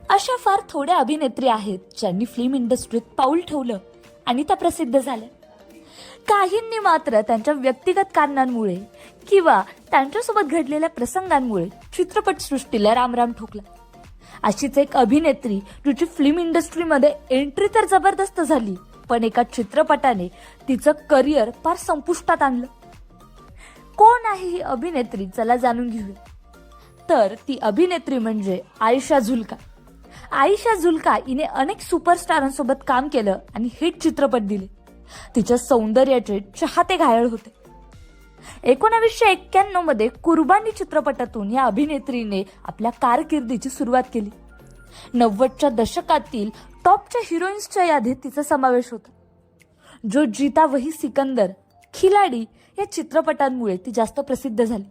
अशा फार थोड्या अभिनेत्री आहेत ज्यांनी फिल्म इंडस्ट्रीत पाऊल ठेवलं आणि त्या प्रसिद्ध झाल्या. काहींनी मात्र त्यांच्या व्यक्तिगत कारणांमुळे किंवा त्यांच्यासोबत घडलेल्या प्रसंगांमुळे चित्रपट सृष्टीला रामराम ठोकला. अशीच एक अभिनेत्री जिची फिल्म इंडस्ट्रीमध्ये एंट्री तर जबरदस्त झाली, पण एका चित्रपटाने तिचं करिअर फार संपुष्टात आणलं. कोण आहे ही अभिनेत्री, चला जाणून घेऊया. तर ती अभिनेत्री म्हणजे आयशा जुल्का. आयशा जुल्का हिने अनेक सुपरस्टारांसोबत काम केलं आणि हिट चित्रपट दिले. तिच्या सौंदर्याचे चाहते घायल होते. 1991 मध्ये कुर्बानी चित्रपटातून या अभिनेत्रीने आपल्या कारकिर्दीची सुरुवात केली. 90च्या दशकातील टॉपच्या हिरोईन्सच्या यादीत तिचा समावेश होता. जो जीता वही सिकंदर, खिलाडी या चित्रपटांमुळे ती जास्त प्रसिद्ध झाली.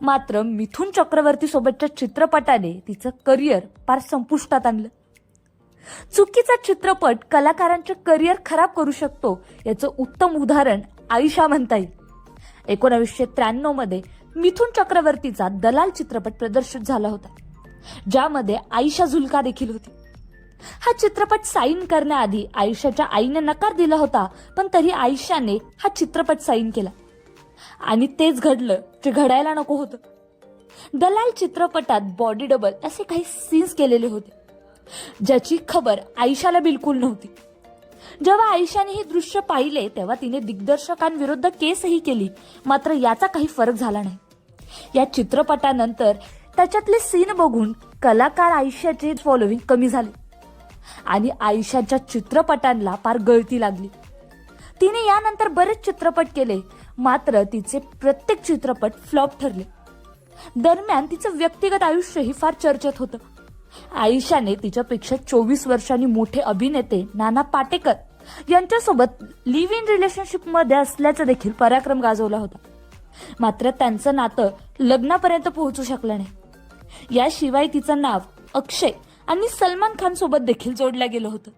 मात्र मिथुन चक्रवर्ती सोबतच्या चित्रपटाने तिचं करिअर फार संपुष्टात आणलं. चुकीचा चित्रपट कलाकारांचे करिअर खराब करू शकतो याचं उत्तम उदाहरण आयशा म्हणता येईल. 1993 मध्ये मिथुन चक्रवर्तीचा दलाल चित्रपट प्रदर्शित झाला होता, ज्यामध्ये आयशा जुल्का देखील होती. हा चित्रपट साईन करण्याआधी आयशाच्या आईने नकार दिला होता, पण तरी आयशाने हा चित्रपट साईन केला आणि तेच घडलं जे घडायला नको होतं. दलाल चित्रपटात बॉडी डबल असे काही सीन्स केलेले होते, ज्याची खबर आयशाला बिलकुल नव्हती. जेव्हा आयशाने हे दृश्य पाहिले तेव्हा तिने दिग्दर्शकांविरुद्ध केसही केली, मात्र याचा काही फरक झाला नाही. या चित्रपटानंतर त्याच्यातले सीन बघून कलाकार आयशाचे फॉलोविंग कमी झाले आणि आयशाच्या चित्रपटांना फार गळती लागली. तिने यानंतर बरेच चित्रपट केले, मात्र तिचे प्रत्येक चित्रपट फ्लॉप ठरले. दरम्यान तिचं व्यक्तिगत आयुष्यही फार चर्चेत होतं. आयशाने तिच्यापेक्षा 24 वर्षांनी मोठे अभिनेते नाना पाटेकर यांच्यासोबत लिव्ह इन रिलेशनशिप मध्ये असल्याचा देखील पराक्रम गाजवला होता. मात्र त्यांचं नातं लग्नापर्यंत पोहोचू शकलं नाही. याशिवाय तिचं नाव अक्षय आणि सलमान खान सोबत देखील जोडलं गेलं होतं.